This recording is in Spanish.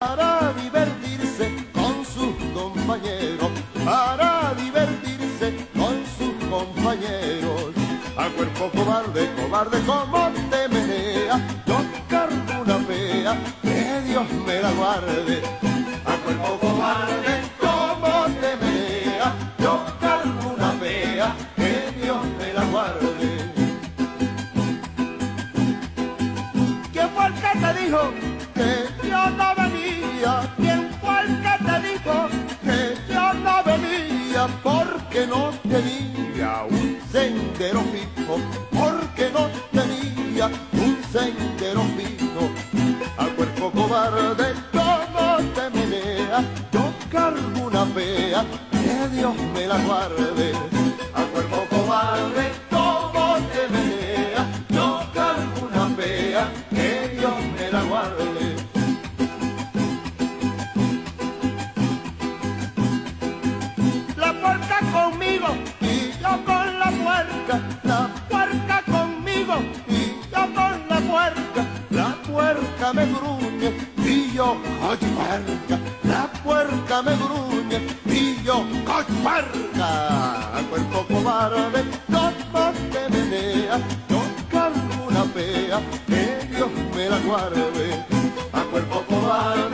para divertirse con sus compañeros, para divertirse con sus compañeros. Al cuerpo cobarde, cobarde como te menea, yo cargo una fea, que Dios me la guarde. Al cuerpo cobarde como te menea, yo cargo una fea, que Dios me la guarde. ¿Quién fue el que te dijo que yo no venía? ¿Quién fue el que te dijo que yo no venía? Porque no tenía un sendero fijo, porque no tenía un sendero fijo. Al cuerpo cobarde como te menea, yo cargo una fea, que Dios me la guarde. Al cuerpo cobarde como te menea, yo cargo una fea, que Dios me la guarde. La puerca conmigo y yo con la puerca, la puerca conmigo y yo con la puerca me gruñe y yo coy puerca, la puerca me gruñe y yo coy puerca. Al cuerpo cobarde como te menea, yo cargo una fea, que Dios me la guarde. Al cuerpo cobarde